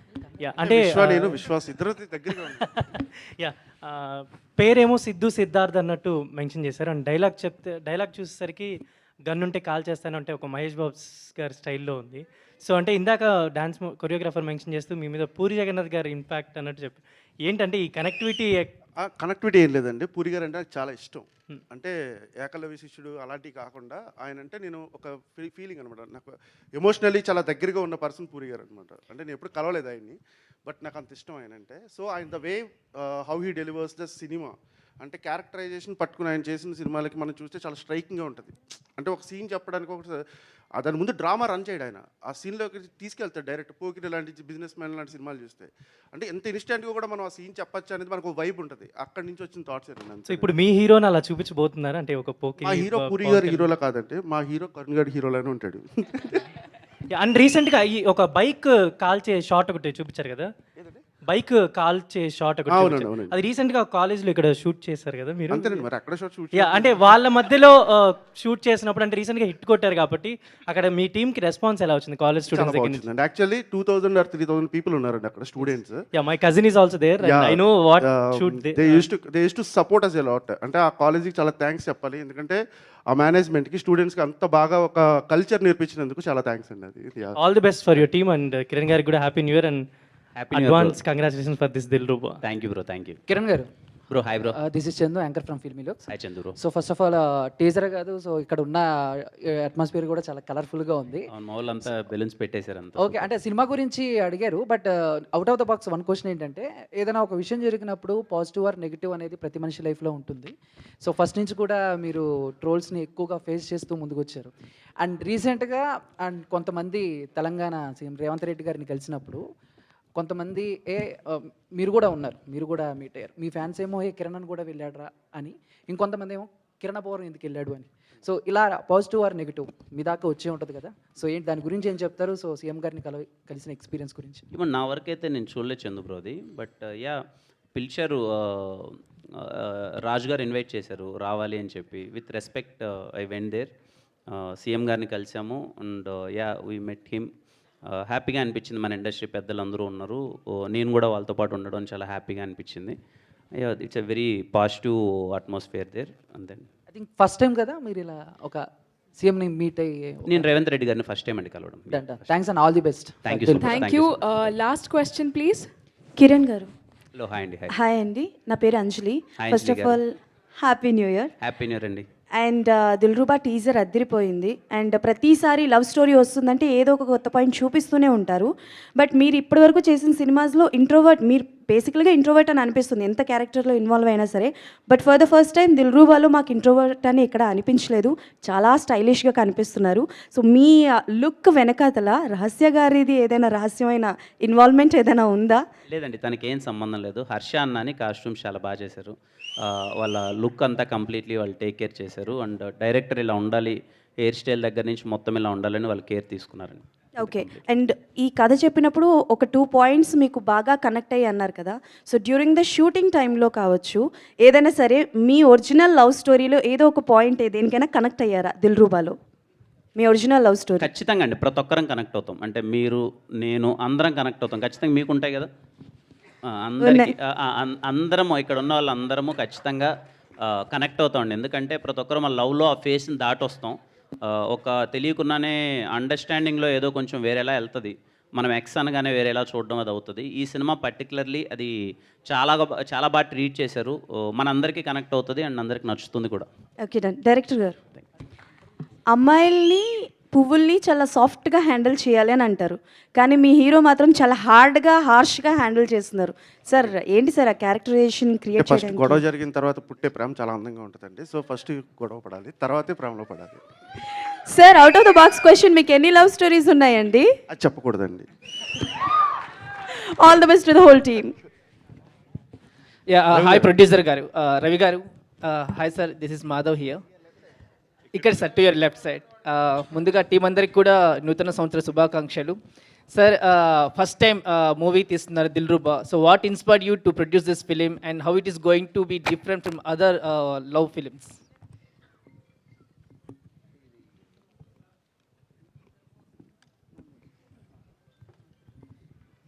యా అంటే నేను విశ్వాస్ ఇద్దరు దగ్గరగా యా పేరేమో సిద్ధు సిద్ధార్థ్ అన్నట్టు మెన్షన్ చేశారు అండ్ డైలాగ్ చూసేసరికి గన్ ఉంటే కాల్ చేస్తానంటే ఒక మహేష్ బాబు గారి స్టైల్లో ఉంది. సో అంటే ఇందాక డాన్స్ కొరియోగ్రాఫర్ మెన్షన్ చేస్తూ మీ మీద పూరి జగన్నాథ్ గారి ఇంపాక్ట్ అన్నట్టు చెప్పి ఏంటంటే ఈ కనెక్టివిటీ ఏం లేదండి. పూరి గారు అంటే నాకు చాలా ఇష్టం. అంటే ఏకలవ్య శిష్యుడు అలాంటివి కాకుండా ఆయన అంటే నేను ఒక ఫీలింగ్ అనమాట. నాకు ఎమోషనల్లీ చాలా దగ్గరగా ఉన్న పర్సన్ పూరి గారు అనమాట. అంటే నేను ఎప్పుడు కలవలేదు ఆయన్ని, బట్ నాకు అంత ఇష్టం ఆయన అంటే. సో ఆయన the way how he delivers the cinema అంటే క్యారెక్టరైజేషన్ పట్టుకుని ఆయన చేసిన సినిమాలకి మనం చూస్తే చాలా స్ట్రైకింగ్గా ఉంటుంది. అంటే ఒక సీన్ చెప్పడానికి ఒక దాని ముందు డ్రామా రన్ చేయడు ఆయన, ఆ సీన్లోకి తీసుకెళ్తాడు డైరెక్ట్. పోకిరి లాంటి బిజినెస్ మ్యాన్ లాంటి సినిమాలు చూస్తే అంటే ఎంత ఇన్స్టెంట్గా కూడా మనం ఆ సీన్ చెప్పచ్చు అనేది మనకు వైబ్ ఉంటుంది. అక్కడి నుంచి వచ్చిన థాట్స్ ఏంటంటే. సో ఇప్పుడు మీ హీరోని అలా చూపించబోతున్నారు అంటే ఒక మా హీరో పూరి గారు హీరోలా కాదంటే మా హీరో కరుణ్ గారి హీరోలానే ఉంటాడు. అండ్ రీసెంట్గా ఈ ఒక బైక్ కాల్చే షాట్ ఒకటి చూపించారు కదా, బైక్ కాల్చే షాట్ ఒకటి, అది రీసెంట్గా కాలేజ్లో ఇక్కడ షూట్ చేశారు కదా మీరు. అంటే వాళ్ళ మధ్యలో షూట్ చేసినప్పుడు అంటే రీసెంట్గా హిట్ కొట్టారు కాబట్టి అక్కడ మీ టీమ్కి రెస్పాన్స్ ఎలా వచ్చింది కాలేజ్ స్టూడెంట్స్ దగ్గర నుంచి? యాక్చువల్లీ 2000 or 3000 పీపుల్ ఉన్నారండి అక్కడ students. Yeah my cousin is also there, I know what shoot they used to support us a lot. అంటే ఆ కాలేజీకి చాలా థ్యాంక్స్ చెప్పాలి, ఎందుకంటే ఆ మేనేజ్మెంట్కి స్టూడెంట్స్కి అంత బాగా ఒక కల్చర్ నేర్పించినందుకు చాలా థ్యాంక్స్ అండి. అది all the best for your team and Kiran గారికి కూడా happy new year and advance congratulations for this Dilruba. Thank you bro, thank you. Kiran garu bro hi bro. This is Chandu, anchor from Filmylooks. Hi Chandu bro. So first of all teaser కాదు, so ఇక్కడ ఉన్న atmosphere కూడా చాలా కలర్ఫుల్గా ఉంది. మా వాళ్ళంతా బెలూన్స్ పెట్టేశారు అంతా. ఓకే, అంటే సినిమా గురించి అడిగారు, but out of the box one question ఏంటంటే, ఏదైనా ఒక విషయం జరిగినప్పుడు పాజిటివ్ ఆర్ నెగిటివ్ అనేది ప్రతి మనిషి లైఫ్లో ఉంటుంది. సో ఫస్ట్ నుంచి కూడా మీరు ట్రోల్స్ని ఎక్కువగా ఫేస్ చేస్తూ ముందుకు వచ్చారు. అండ్ రీసెంట్గా కొంతమంది తెలంగాణ సీఎం రేవంత్ రెడ్డి గారిని కలిసినప్పుడు కొంతమంది మీరు కూడా ఉన్నారు, మీరు కూడా మీట్ అయ్యారు. మీ ఫ్యాన్స్ ఏమో కిరణ్ కూడా వెళ్ళాడరా అని, ఇంకొంతమంది ఏమో కిరణ్ అబ్బవరం ఎందుకు వెళ్ళాడు అని. సో ఇలా పాజిటివ్ ఆర్ నెగిటివ్ మీ దాకా వచ్చే ఉంటుంది కదా, సో ఏంటి దాని గురించి ఏం చెప్తారు? సో సీఎం గారిని కలిసిన ఎక్స్పీరియన్స్ గురించి. ఇప్పుడు నా వరకు అయితే నేను చూడలేదు చందు బ్రోది, బట్ యా పిలిచారు, రాజు గారు ఇన్వైట్ చేశారు రావాలి అని చెప్పి. With respect I went there. CM గారిని కలిసాము and yeah we met him. హ్యాపీగా అనిపించింది, మన ఇండస్ట్రీ పెద్దలు అందరూ ఉన్నారు, నేను కూడా వాళ్ళతో పాటు ఉండడం చాలా హ్యాపీగా అనిపించింది. It's a very positive atmosphere there. And then I think first time కదా మీరు ఇలా ఒక సీఎంని మీట్ అయ్యి. నేను రేవంత్ రెడ్డి గారిని ఫస్ట్ టైం అండి కలవడం. Thanks and all the best. Thank you. Last question please. Kiran garu. Hello, hi అండి. హాయ్ అండి, నా పేరు Anjali. First of all happy new year. Happy new year అండి. అండ్ దిల్రుబా టీజర్ అద్దరిపోయింది. అండ్ ప్రతిసారి లవ్ స్టోరీ వస్తుందంటే ఏదో ఒక కొత్త పాయింట్ చూపిస్తూనే ఉంటారు. బట్ మీరు ఇప్పటివరకు చేసిన సినిమాస్లో ఇంట్రోవర్ట్, మీరు బేసికల్గా ఇంట్రోవర్ట్ అని అనిపిస్తుంది ఎంత క్యారెక్టర్లో ఇన్వాల్వ్ అయినా సరే. But for the first time దిల్రుబాలో మాకు ఇంట్రోవర్ట్ అని ఎక్కడ అనిపించలేదు, చాలా స్టైలిష్గా కనిపిస్తున్నారు. సో మీ లుక్ వెనకాతల రహస్య గారిది ఏదైనా రహస్యమైన ఇన్వాల్వ్మెంట్ ఏదైనా ఉందా? లేదండి, తనకి ఏం సంబంధం లేదు. హర్ష అన్న అని కాస్ట్యూమ్స్ చాలా బాగా చేశారు. వాళ్ళ లుక్ అంతా కంప్లీట్లీ వాళ్ళు టేక్ కేర్ చేశారు. అండ్ డైరెక్టర్ ఇలా ఉండాలి, హెయిర్ స్టైల్ దగ్గర నుంచి మొత్తం ఇలా ఉండాలని వాళ్ళు కేర్ తీసుకున్నారండి. ఓకే, అండ్ ఈ కథ చెప్పినప్పుడు ఒక 2 పాయింట్స్ మీకు బాగా కనెక్ట్ అయ్యి అన్నారు కదా. సో డ్యూరింగ్ ద షూటింగ్ టైంలో కావచ్చు, ఏదైనా సరే మీ ఒరిజినల్ లవ్ స్టోరీలో ఏదో ఒక పాయింట్ దేనికైనా కనెక్ట్ అయ్యారా దిల్రుబాలో? మీ ఒరిజినల్ లవ్ స్టోరీ. ఖచ్చితంగా అండి, ప్రతి ఒక్కరం కనెక్ట్ అవుతాం. అంటే మీరు, నేను, అందరం కనెక్ట్ అవుతాం. ఖచ్చితంగా మీకు ఉంటాయి కదా, అందరికీ. అందరము ఇక్కడ ఉన్న వాళ్ళందరము ఖచ్చితంగా కనెక్ట్ అవుతామండి. ఎందుకంటే ప్రతి ఒక్కరు మన లవ్లో ఆ ఫేస్ని దాటి వస్తాం. ఒక తెలియకుండానే అండర్స్టాండింగ్లో ఏదో కొంచెం వేరేలా వెళ్తుంది. మనం ఎక్స్ అనగానే వేరేలా చూడడం అది అవుతుంది. ఈ సినిమా పర్టికులర్లీ అది చాలా బాగా ట్రీట్ చేశారు. మనందరికీ కనెక్ట్ అవుతుంది అండ్ అందరికీ నచ్చుతుంది కూడా. Okay done. డైరెక్టర్ గారు, అమ్మాయిల్ని పువ్వుల్ని చాలా సాఫ్ట్గా హ్యాండిల్ చేయాలి అని అంటారు, కానీ మీ హీరో మాత్రం చాలా హార్డ్గా హార్ష్గా హ్యాండిల్ చేస్తున్నారు. సార్ ఏంటి సార్ ఆ క్యారెక్టరైజేషన్ క్రియేట్ ఫస్ట్ చేయడానికి? గొడవ జరిగిన తర్వాత పుట్టే ప్రేమ చాలా అందంగా ఉంటుందండి. సో ఫస్ట్ గొడవ పడాలి, తర్వాతే ప్రేమలో పడాలి. Sir out of the box question, మీకు ఎన్ని లవ్ స్టోరీస్ ఉన్నాయండి? అది చెప్పకూడదండి. All the best to the whole team. Hi producer garu, Ravi garu. Hi sir, this is Madhav here. ఇక్కడ sir to your left side. ముందుగా టీం అందరికి కూడా నూతన సంవత్సర శుభాకాంక్షలు. సార్ ఫస్ట్ టైం మూవీ తీస్తున్నారు Dilruba. So what inspired you to produce this film and how it is going to be different from other love films?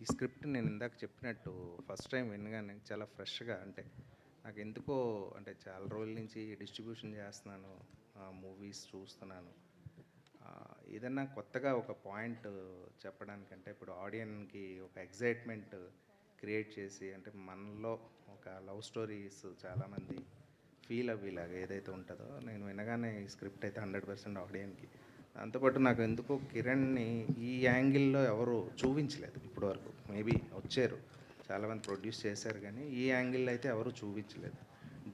ఈ script నేను ఇందాక చెప్పినట్టు ఫస్ట్ టైం వినగానే చాలా ఫ్రెష్గా, అంటే నాకు ఎందుకో, అంటే చాలా రోజుల నుంచి డిస్ట్రిబ్యూషన్ చేస్తున్నాను, మూవీస్ చూస్తున్నాను, ఏదన్నా కొత్తగా ఒక పాయింట్ చెప్పడానికంటే ఇప్పుడు ఆడియన్కి ఒక ఎగ్జైట్మెంట్ క్రియేట్ చేసి, అంటే మనలో ఒక లవ్ స్టోరీస్ చాలామంది ఫీల్ అవ్వేలాగా ఏదైతే ఉంటుందో, నేను వినగానే ఈ స్క్రిప్ట్ అయితే 100% ఆడియన్కి. దాంతోపాటు నాకు ఎందుకో కిరణ్ని ఈ యాంగిల్లో ఎవరు చూపించలేదు ఇప్పటివరకు. మేబీ వచ్చారు చాలామంది ప్రొడ్యూస్ చేశారు, కానీ ఈ యాంగిల్లో అయితే ఎవరు చూపించలేదు.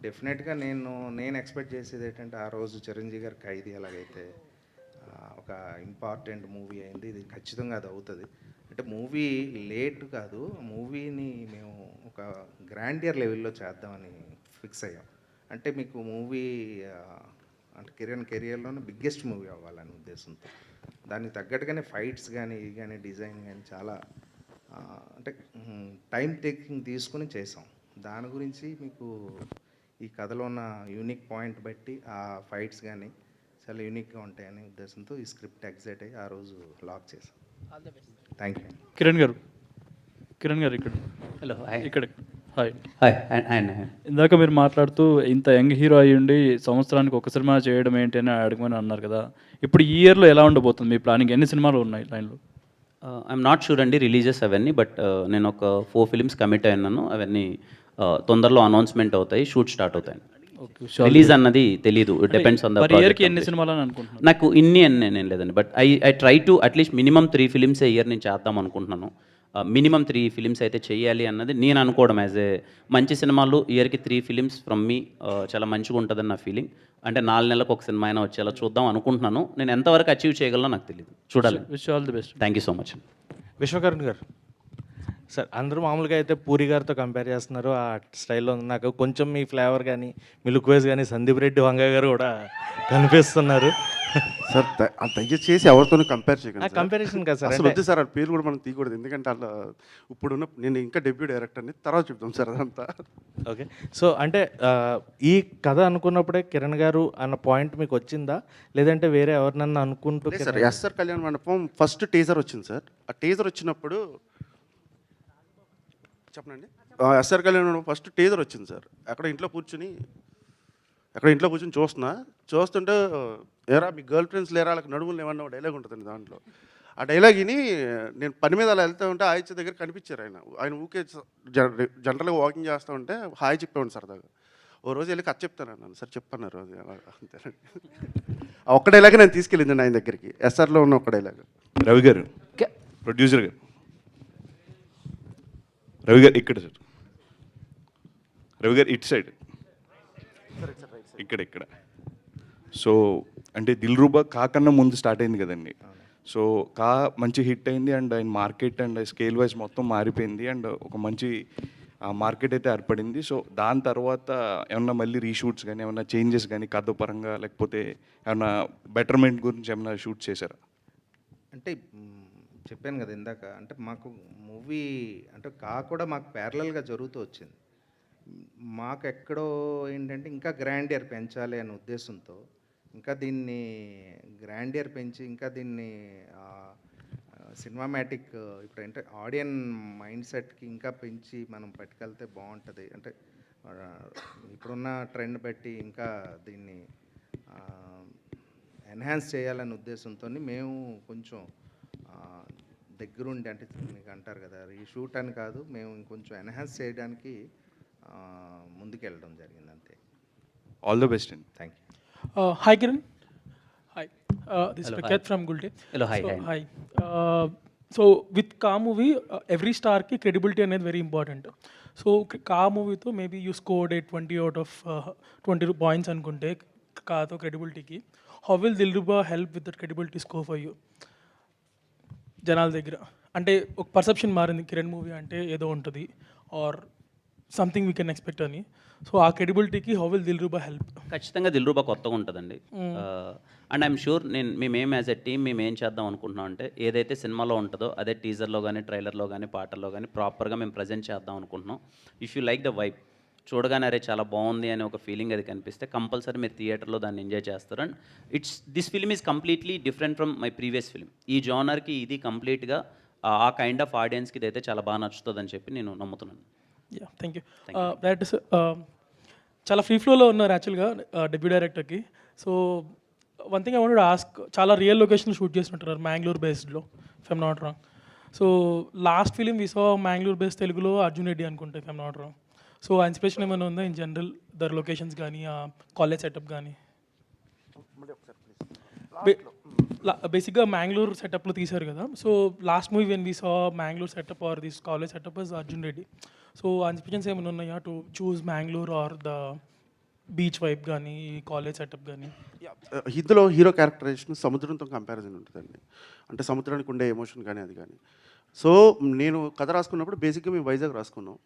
డెఫినెట్గా నేను ఎక్స్పెక్ట్ చేసేది ఏంటంటే, ఆ రోజు చిరంజీవి గారి ఖైదీ ఎలాగైతే ఒక ఇంపార్టెంట్ మూవీ అయింది, ఇది ఖచ్చితంగా అది అవుతుంది. అంటే మూవీ లేట్ కాదు, మూవీని మేము ఒక గ్రాండియర్ లెవెల్లో చేద్దామని ఫిక్స్ అయ్యాం. అంటే మీకు మూవీ అంటే కిరణ్ కెరియర్లోనే బిగ్గెస్ట్ మూవీ అవ్వాలనే ఉద్దేశంతో దానికి తగ్గట్టుగానే ఫైట్స్ కానీ ఇవి కానీ డిజైన్ కానీ చాలా అంటే టైం టేకింగ్ తీసుకుని చేసాం. దాని గురించి మీకు ఈ కథలో ఉన్న యూనిక్ పాయింట్ బట్టి ఆ ఫైట్స్ కానీ చాలా యూనిక్గా ఉంటాయనే ఉద్దేశంతో ఈ స్క్రిప్ట్ ఎగ్జైట్ అయ్యి ఆ రోజు లాక్ చేసాం. Thank you. కిరణ్ గారు ఇక్కడ. హలో, ఇక్కడ. హాయ్. అండ్ ఇందాక మీరు మాట్లాడుతూ ఇంత యంగ్ హీరో అయ్యి ఉండి సంవత్సరానికి ఒక సినిమా చేయడం ఏంటి అని అడగమని అన్నారు కదా. ఇప్పుడు ఈ ఇయర్లో ఎలా ఉండబోతుంది మీ ప్లానింగ్? ఎన్ని సినిమాలు ఉన్నాయి లైన్లో? ఐఎమ్ నాట్ షూర్ అండి రిలీజెస్ అవన్నీ, బట్ నేను ఒక 4 ఫిలిమ్స్ కమిట్ అయినాను. అవన్నీ తొందరలో అనౌన్స్మెంట్ అవుతాయి, షూట్ స్టార్ట్ అవుతాయి. Okay, రిలీజ్ అన్నది తెలీదు, depends on the per year కి ఎన్ని సినిమాలు అని అనుకుంటున్నారు? నాకు ఇన్ని అని నేను లేదండి, but I try to at least minimum 3 films year నేను చేద్దాం అనుకుంటున్నాను. మినిమం 3 ఫిలిమ్స్ అయితే చేయాలి అన్నది నేను అనుకోవడం. యాజ్ ఏ మంచి సినిమాలు ఇయర్కి 3 ఫిలిమ్స్ ఫ్రమ్ మీ చాలా మంచిగా ఉంటుందని నా ఫీలింగ్. అంటే 4 నెలలకు ఒక సినిమా అయినా వచ్చేలా చూద్దాం అనుకుంటున్నాను. నేను ఎంతవరకు అచీవ్ చేయగలనో నాకు తెలియదు, చూడాలి. Wish all the best. Thank you so much. Vishwakaran garu sir, అందరూ మామూలుగా అయితే పూరి గారితో కంపేర్ చేస్తున్నారు ఆ స్టైల్లో. నాకు కొంచెం మీ ఫ్లేవర్ కానీ మీ లుక్ వైజ్ కానీ సందీప్ రెడ్డి వంగ గారు కూడా కనిపిస్తున్నారు సార్. దయచేసి ఎవరితోనూ కంపేర్ చేయకండి. కంపారిజన్ కదా సార్, అసలు వద్దు సార్, ఆ పేరు కూడా మనం తీయకూడదు. ఎందుకంటే అలా ఇప్పుడున్న నేను ఇంకా డెబ్యూ డైరెక్టర్ని, తర్వాత చెప్తాం సార్ అదంతా. ఓకే. సో అంటే ఈ కథ అనుకున్నప్పుడే కిరణ్ గారు అన్న పాయింట్ మీకు వచ్చిందా, లేదంటే వేరే ఎవరినన్నా అనుకుంటూ? సార్ ఎస్ఆర్ కళ్యాణ్ మండపం ఫస్ట్ టీజర్ వచ్చింది సార్. ఆ టీజర్ వచ్చినప్పుడు చెప్పనండి, ఎస్ఆర్ కళ్యాణ్ మండపం ఫస్ట్ టీజర్ వచ్చింది సార్. అక్కడ ఇంట్లో కూర్చుని చూస్తుంటే ఏరా మీ గర్ల్ ఫ్రెండ్స్ లేరా, వాళ్ళకి నడుములు ఏమన్నా డైలాగ్ ఉంటుందండి దాంట్లో. ఆ డైలాగ్ విని నేను పని మీద అలా వెళ్తూ ఉంటే ఆయిత్య దగ్గర కనిపించారు ఆయన ఊకే జనరల్గా వాకింగ్ చేస్తూ ఉంటే హాయ్ చెప్పేవాడు సరదాగా. ఓ రోజు వెళ్ళి కథ చెప్తాను సార్, చెప్పన్నారు అది అలా అంతేనండి. ఆ ఒక్క డైలాగ్ నేను తీసుకెళ్ళింది ఆయన దగ్గరికి, ఎస్ఆర్లో ఉన్న ఒక్క డైలాగ్. రవి గారు, ప్రొడ్యూసర్ గారు, రవి గారు ఇక్కడ సార్, రవి గారు ఇటు సైడ్, ఇక్కడ. సో అంటే దిల్రూబా కాకన్నా ముందు స్టార్ట్ అయింది కదండి. సో కా మంచి హిట్ అయింది అండ్ ఆయన మార్కెట్ అండ్ స్కేల్ వైజ్ మొత్తం మారిపోయింది అండ్ ఒక మంచి మార్కెట్ అయితే ఏర్పడింది. సో దాని తర్వాత ఏమన్నా మళ్ళీ రీషూట్స్ కానీ ఏమన్నా చేంజెస్ కానీ కథ పరంగా, లేకపోతే ఏమన్నా బెటర్మెంట్ గురించి ఏమన్నా షూట్ చేశారా? అంటే చెప్పాను కదా ఇందాక, అంటే మాకు మూవీ అంటే కూడా మాకు ప్యారలల్గా జరుగుతూ వచ్చింది. మాకు ఎక్కడో ఏంటంటే ఇంకా గ్రాండియర్ పెంచాలి అనే ఉద్దేశంతో, ఇంకా దీన్ని గ్రాండియర్ పెంచి ఇంకా దీన్ని సినిమామాటిక్ ఇప్పుడు అంటే ఆడియన్ మైండ్ సెట్కి ఇంకా పెంచి మనం పట్టుకెళ్తే బాగుంటుంది. అంటే ఇప్పుడున్న ట్రెండ్ బట్టి ఇంకా దీన్ని ఎన్హాన్స్ చేయాలనే ఉద్దేశంతో మేము కొంచెం దగ్గరుండి, అంటే మీకు అంటారు కదా రీషూట్ అని కాదు, మేము ఇంకొంచెం ఎన్హాన్స్ చేయడానికి ముందుకెళ్ళడం జరిగింది అంతే. ఆల్ ద బెస్ట్ అండి. Thank you. Hi Kiran. Hi. This is Hello, Prakat hi. from Gulte. Hello, hi, So, hi. So with Ka movie, every star ki credibility అనేది very important. So Ka movie తో maybe you scored a 20 out of 20 points అనుకుంటే Kaతో credibility, how will Dilruba help with that credibility score for you? జనాల దగ్గర అంటే ఒక perception మారింది, Kiran movie అంటే ఏదో ఉంటుంది or something we can expect అని. సో ఆ క్రెడిబిలిటీకి హౌ విల్ దిల్రూబా హెల్ప్? ఖచ్చితంగా దిల్రూబా కొత్తగా ఉంటుందండి. అండ్ ఐఎమ్ షూర్ మేమేం యాజ్ ఎ టీమ్ మేము ఏం చేద్దాం అనుకుంటున్నాం అంటే ఏదైతే సినిమాలో ఉంటుందో అదే టీజర్లో కానీ ట్రైలర్లో కానీ పాటల్లో కానీ ప్రాపర్గా మేము ప్రజెంట్ చేద్దాం అనుకుంటున్నాం. If you like the vibe, చూడగానే అరే చాలా బాగుంది అనే ఒక ఫీలింగ్ అది కనిపిస్తే కంపల్సరీ మీరు థియేటర్లో దాన్ని ఎంజాయ్ చేస్తారు. And this film is completely different from my previous film. ఈ జానర్కి ఇది కంప్లీట్గా ఆ కైండ్ ఆఫ్ ఆడియన్స్కి ఇదైతే చాలా బాగా నచ్చుతుందని చెప్పి నేను నమ్ముతున్నాను. Yeah, thank you. డైరెక్టర్ చాలా ఫ్రీ ఫ్లోలో ఉన్నారు యాక్చువల్గా డెబ్యూ డైరెక్టర్కి. So one thing I wanted to ask, చాలా రియల్ లొకేషన్లో షూట్ చేస్తుంటారు మ్యాంగ్లూర్ బేస్డ్లో, if I'm not wrong. So last film we saw Mangalore based తెలుగులో అర్జున్ రెడ్డి అనుకుంటా, if I'm not wrong. So uh inspiration ఏమైనా ఉందా ఇన్ జనరల్ దర్ లొకేషన్స్ కానీ కాలేజ్ సెటప్ కానీ? బేసిక్గా మ్యాంగ్లూర్ సెటప్లో తీశారు కదా. So last movie when we saw Mangalore setup or this college setup is Arjun Reddy. So uh inspirations ఏమైనా ఉన్నాయా to choose Mangalore or the beach vibe కానీ కాలేజ్ సెటప్ కానీ? ఇందులో హీరో క్యారెక్టరైజేషన్ సముద్రంతో కంపారిజన్ ఉంటుందండి. అంటే సముద్రానికి ఉండే ఎమోషన్ కానీ అది కానీ. సో నేను కథ రాసుకున్నప్పుడు బేసిక్గా మేము వైజాగ్ రాసుకున్నాం.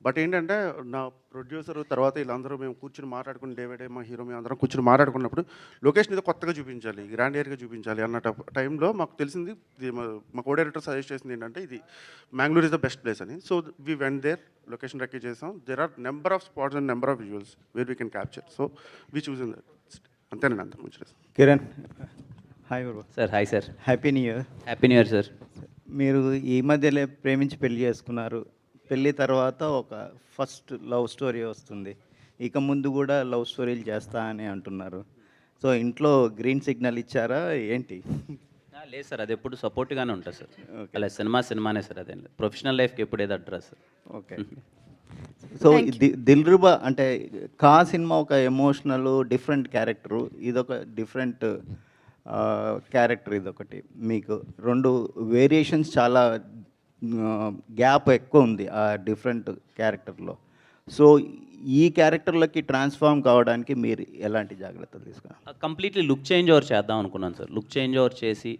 బట్ ఏంటంటే నా ప్రొడ్యూసర్ తర్వాత వీళ్ళందరూ మేము కూర్చుని మాట్లాడుకుని డేవిడ్ మా హీరో మేము అందరం కూర్చుని మాట్లాడుకున్నప్పుడు లొకేషన్ ఏదో కొత్తగా చూపించాలి, గ్రాండ్ ఏరియాగా చూపించాలి అన్న టైంలో మాకు తెలిసింది, మా కో డైరెక్టర్ సజెస్ట్ చేసింది ఏంటంటే ఇది Mangalore is the best place అని. So we went there, location recce చేసాం. There are number of spots and number of visuals where we can capture. So we choose in that. అంతేనండి, అంతకు మించి. Kiran, hi bro. Sir hi sir. Happy new year. Happy new year sir. మీరు ఈ మధ్యలో ప్రేమించి పెళ్లి చేసుకున్నారు. పెళ్ళి తర్వాత ఒక ఫస్ట్ లవ్ స్టోరీ వస్తుంది. ఇక ముందు కూడా లవ్ స్టోరీలు చేస్తా అని అంటున్నారు. సో ఇంట్లో గ్రీన్ సిగ్నల్ ఇచ్చారా ఏంటి? లేదు సార్, అది ఎప్పుడు సపోర్ట్గానే ఉంటుంది సార్. అలా సినిమానే సార్, అదే ప్రొఫెషనల్ లైఫ్కి ఎప్పుడు ఏదో అడ్రస్. ఓకే. సో దిల్రుబా అంటే కా సినిమా ఒక ఎమోషనల్ డిఫరెంట్ క్యారెక్టరు, ఇదొక డిఫరెంట్ క్యారెక్టర్. ఇదొకటి మీకు 2 వేరియేషన్స్, చాలా గ్యాప్ ఎక్కువ ఉంది ఆ డిఫరెంట్ క్యారెక్టర్లో. సో ఈ క్యారెక్టర్లకి ట్రాన్స్ఫార్మ్ కావడానికి మీరు ఎలాంటి జాగ్రత్తలు తీసుకున్నారు? కంప్లీట్లీ లుక్ చేంజ్ ఓవర్ చేద్దాం అనుకున్నాను సార్. లుక్ చేంజ్ ఓవర్ చేసి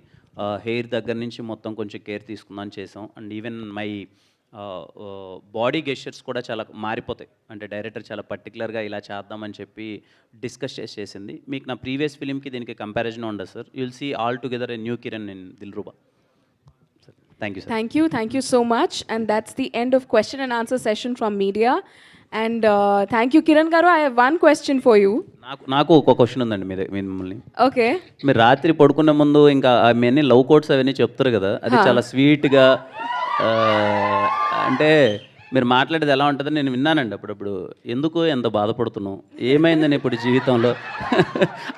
హెయిర్ దగ్గర నుంచి మొత్తం కొంచెం కేర్ తీసుకుందాం చేసాం. And even my body gestures కూడా చాలా మారిపోతాయి. అంటే డైరెక్టర్ చాలా పర్టికులర్గా ఇలా చేద్దామని చెప్పి డిస్కస్ చేసింది. మీకు నా ప్రీవియస్ ఫిలింకి దీనికి కంపారిజన్ ఉండదు sir. You will see altogether a new Kiran in Dilruba. Thank you, sir. Thank you so much. And that's the end of question and answer session from media. And thank you, Kiran Garu. I have one question for you. నాకు ఒక question ఉందండి మిమ్మల్ని. Okay. మీరు రాత్రి పడుకునే ముందు ఇంకా అవన్నీ లవ్ కోట్స్ అవన్నీ చెప్తారు కదా, అది చాలా స్వీట్గా, అంటే మీరు మాట్లాడేది ఎలా ఉంటుందో నేను విన్నానండి అప్పుడప్పుడు. ఎందుకు ఎంత బాధపడుతున్నావు, ఏమైందని ఇప్పుడు జీవితంలో?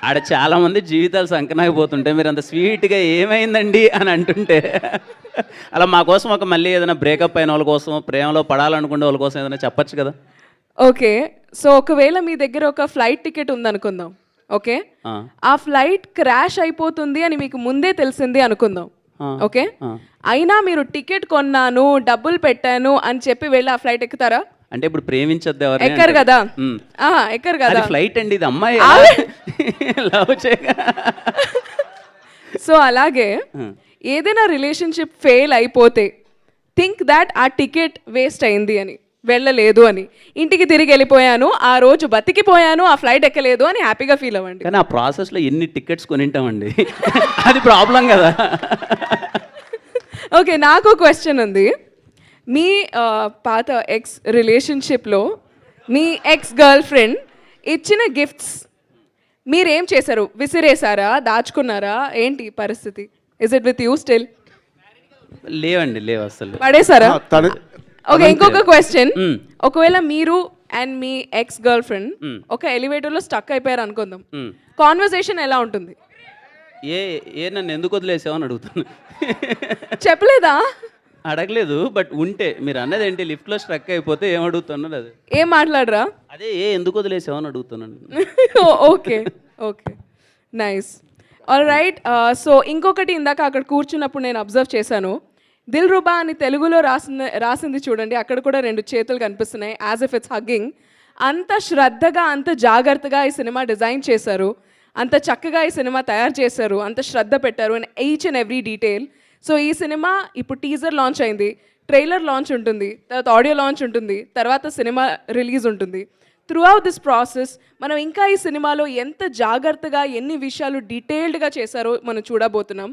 ఆడ చాలామంది జీవితాలు సంకనాగిపోతుంటే మీరు అంత స్వీట్గా ఏమైందండి అని అంటుంటే, అలా మా కోసం ఒక మళ్ళీ ఏదైనా బ్రేకప్ అయిన వాళ్ళ కోసం, ప్రేమలో పడాలనుకునే వాళ్ళ కోసం ఏదైనా చెప్పచ్చు కదా. ఓకే, సో ఒకవేళ మీ దగ్గర ఒక ఫ్లైట్ టికెట్ ఉందనుకుందాం. ఓకే, ఆ ఫ్లైట్ క్రాష్ అయిపోతుంది అని మీకు ముందే తెలిసింది అనుకుందాం. ఓకే, అయినా మీరు టికెట్ కొన్నాను, డబ్బులు పెట్టాను అని చెప్పి వెళ్ళి ఆ ఫ్లైట్ ఎక్కుతారా? అంటే ఇప్పుడు ప్రేమించద్దు ఎవరు ఎక్కరు కదా, ఎక్కరు కదా. ఫ్లైట్ అండి ఇది, అమ్మాయి లవ్ చేయగా. సో అలాగే ఏదైనా రిలేషన్షిప్ ఫెయిల్ అయిపోతే థింక్ దాట్ ఆ టికెట్ వేస్ట్ అయింది అని, వెళ్ళలేదు అని, ఇంటికి తిరిగి వెళ్ళిపోయాను, ఆ రోజు బతికిపోయాను, ఆ ఫ్లైట్ ఎక్కలేదు అని హ్యాపీగా ఫీల్ అవ్వండి. కానీ ఆ ప్రాసెస్లో ఎన్ని టికెట్స్ కొనింటామండి, అది ప్రాబ్లం కదా. ఓకే, నాకు క్వశ్చన్ ఉంది. మీ పాత ఎక్స్ రిలేషన్షిప్లో మీ ఎక్స్ గర్ల్ ఫ్రెండ్ ఇచ్చిన గిఫ్ట్స్ మీరేం చేశారు? విసిరేసారా, దాచుకున్నారా, ఏంటి పరిస్థితి? Is it with you still? లేవండి, లేవు అసలు. పడేసారా? ఓకే, ఇంకొక క్వశ్చన్. ఒకవేళ మీరు and me ex girl friend ఒక ఎలివేటర్లో స్టక్ అయిపోయారు అనుకుందాం, కాన్వర్సేషన్ ఎలా ఉంటుంది? నన్ను ఎందుకు వదిలేసావు అని అడుగుతాను. చెప్పలేదా? అడగలేదు, బట్ ఉంటే మీరు అన్నది ఏంటి, లిఫ్ట్లో స్ట్రక్ అయిపోతే ఏం అడుగుతున్నారు? అది ఏం మాట్లాడరా? అదే ఎందుకు వదిలేసావు అని అడుగుతున్నాను. Okay okay, nice, all right. So ఇంకొకటి, ఇందాక అక్కడ కూర్చున్నప్పుడు నేను అబ్జర్వ్ చేశాను, దిల్రుబా అని తెలుగులో రాసింది చూడండి, అక్కడ కూడా 2 చేతులు కనిపిస్తున్నాయి, యాజ్ ఇఫ్ ఇట్స్ హగ్గింగ్. అంత శ్రద్ధగా, అంత జాగ్రత్తగా ఈ సినిమా డిజైన్ చేశారు, అంత చక్కగా ఈ సినిమా తయారు చేశారు, అంత శ్రద్ధ పెట్టారు in each and every detail. So ఈ సినిమా ఇప్పుడు టీజర్ లాంచ్ అయింది, ట్రైలర్ లాంచ్ ఉంటుంది, తర్వాత ఆడియో లాంచ్ ఉంటుంది, తర్వాత సినిమా రిలీజ్ ఉంటుంది. త్రూ అవుట్ దిస్ ప్రాసెస్ మనం ఇంకా ఈ సినిమాలో ఎంత జాగ్రత్తగా, ఎన్ని విషయాలు డీటెయిల్డ్గా చేశారో మనం చూడబోతున్నాం.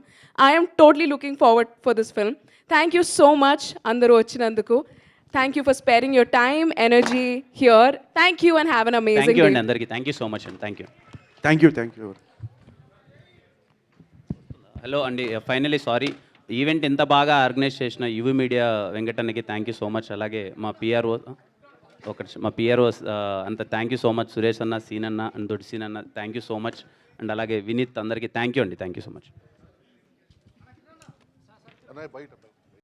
I'm totally looking forward for this film. Thank you so much అందరూ వచ్చినందుకు. Thank you for sparing your time, energy here. Thank you and have an amazing day. అందరికీ థ్యాంక్ యూ సో మచ్ అండి. Thank you. హలో అండి, finally sorry, event ఇంత బాగా organise చేసిన UV media వెంకటన్నకి thank you so much. అలాగే మా PRO అంత thank you so much. Suresh అన్న, సీన్ అన్న అండ్ దొడ్డి సీన్ అన్న, thank you so much. And అలాగే వినీత్ అందరికీ థ్యాంక్ యూ అండి. Thank you so much.